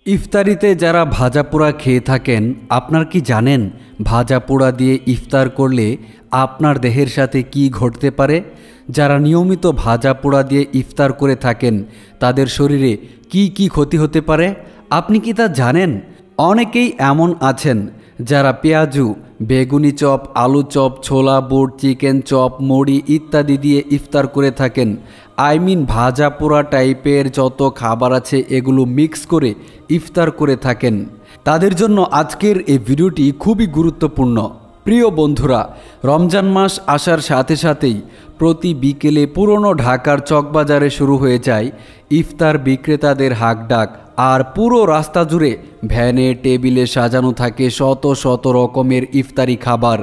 ইফতারিতে যারা ভাজা পোড়া খেয়ে থাকেন, আপনার কি জানেন ভাজা পোড়া দিয়ে ইফতার করলে আপনার দেহের সাথে কি ঘটতে পারে? যারা নিয়মিত ভাজা পোড়া দিয়ে ইফতার করে থাকেন তাদের শরীরে কি কি ক্ষতি হতে পারে আপনি কি তা জানেন? অনেকেই এমন আছেন যারা পেঁয়াজু, বেগুনি চপ, আলু চপ, ছোলা বুট, চিকেন চপ, মুড়ি ইত্যাদি দিয়ে ইফতার করে থাকেন। ভাজা পোড়া টাইপের যত খাবার আছে এগুলো মিক্স করে ইফতার করে থাকেন। তাদের জন্য আজকের এই ভিডিওটি খুবই গুরুত্বপূর্ণ। প্রিয় বন্ধুরা, রমজান মাস আসার সাথে সাথেই প্রতি বিকেলে পুরনো ঢাকার চকবাজারে শুরু হয়ে যায় ইফতার বিক্রেতাদের হাঁকডাক। আর পুরো রাস্তা জুড়ে ভ্যানে টেবিলে সাজানো থাকে শত শত রকমের ইফতারি খাবার।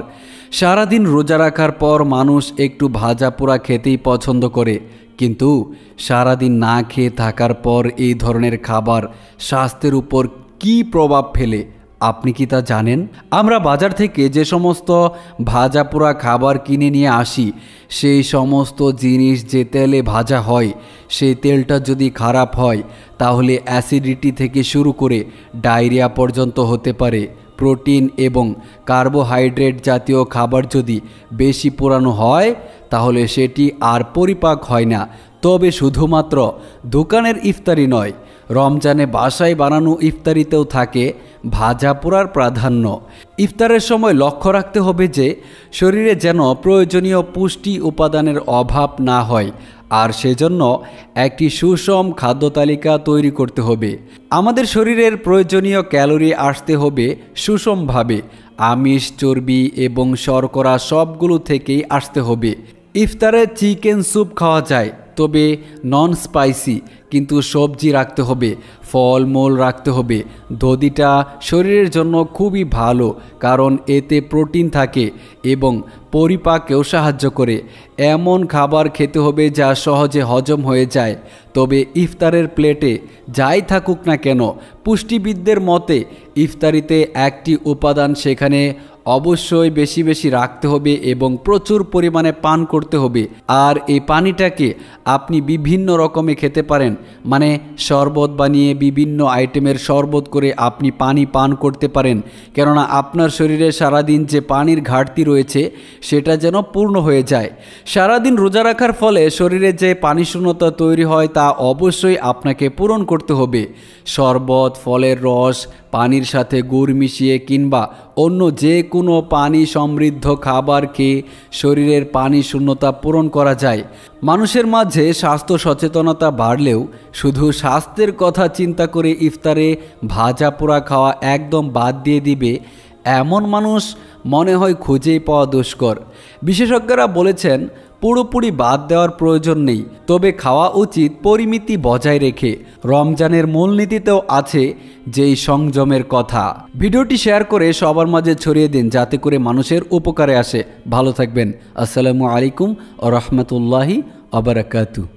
সারাদিন রোজা রাখার পর মানুষ একটু ভাজা পোড়া খেতেই পছন্দ করে, কিন্তু সারাদিন না খেয়ে থাকার পর এই ধরনের খাবার স্বাস্থ্যের উপর কী প্রভাব ফেলে আপনি কি তা জানেন? আমরা বাজার থেকে যে সমস্ত ভাজা পোড়া খাবার কিনে নিয়ে আসি, সেই সমস্ত জিনিস যে তেলে ভাজা হয়, সেই তেলটা যদি খারাপ হয় তাহলে অ্যাসিডিটি থেকে শুরু করে ডায়রিয়া পর্যন্ত হতে পারে। প্রোটিন এবং কার্বোহাইড্রেট জাতীয় খাবার যদি বেশি পোড়ানো হয় তাহলে সেটি আর পরিপাক হয় না। তবে শুধুমাত্র দোকানের ইফতারি নয়, রমজানে বাসায় বানানো ইফতারিতেও থাকে ভাজা পোড়ার প্রাধান্য। ইফতারের সময় লক্ষ্য রাখতে হবে যে শরীরে যেন প্রয়োজনীয় পুষ্টি উপাদানের অভাব না হয়, আর সেজন্য একটি সুষম খাদ্য তালিকা তৈরি করতে হবে। আমাদের শরীরের প্রয়োজনীয় ক্যালোরি আসতে হবে সুষমভাবে। আমিষ, চর্বি এবং শর্করা সবগুলো থেকেই আসতে হবে। ইফতারে চিকেন স্যুপ খাওয়া যায়, তবে নন স্পাইসি, কিন্তু সবজি রাখতে হবে, ফলমূল রাখতে হবে। দধিটা শরীরের জন্য খুবই ভালো, কারণ এতে প্রোটিন থাকে এবং পরিপাকেও সাহায্য করে। এমন খাবার খেতে হবে যা সহজে হজম হয়ে যায়। তবে ইফতারের প্লেটে যাই থাকুক না কেন, পুষ্টিবিদদের মতে ইফতারিতে একটি উপাদান সেখানে অবশ্যই বেশি বেশি রাখতে হবে এবং প্রচুর পরিমাণে পান করতে হবে। আর এই পানিটাকে আপনি বিভিন্ন রকমে খেতে পারেন, মানে শরবত বানিয়ে বিভিন্ন আইটেমের শরবত করে আপনি পানি পান করতে পারেন, কেননা আপনার শরীরে সারাদিন যে পানির ঘাটতি রয়েছে সেটা যেন পূর্ণ হয়ে যায়। সারাদিন রোজা রাখার ফলে শরীরে যে পানি শূন্যতা তৈরি হয় তা অবশ্যই আপনাকে পূরণ করতে হবে। শরবত, ফলের রস, পানির সাথে গুড় মিশিয়ে কিংবা অন্য যে কোনো পানি সমৃদ্ধ খাবার খেয়ে শরীরের পানি শূন্যতা পূরণ করা যায়। মানুষের মাঝে স্বাস্থ্য সচেতনতা বাড়লেও শুধু স্বাস্থ্যের কথা চিন্তা করে ইফতারে ভাজা পোড়া খাওয়া একদম বাদ দিয়ে দিবে এমন মানুষ মনে হয় খুঁজেই পাওয়া দুষ্কর। বিশেষজ্ঞরা বলেছেন পুরোপুরি বাদ দেওয়ার প্রয়োজন নেই, তবে খাওয়া উচিত পরিমিতি বজায় রেখে। রমজানের মূলনীতিতেও আছে যেই সংযমের কথা। ভিডিওটি শেয়ার করে সবার মাঝে ছড়িয়ে দিন যাতে করে মানুষের উপকারে আসে। ভালো থাকবেন। আসসালামু আলাইকুম ওয়া রাহমাতুল্লাহি ওয়া বারাকাতুহু।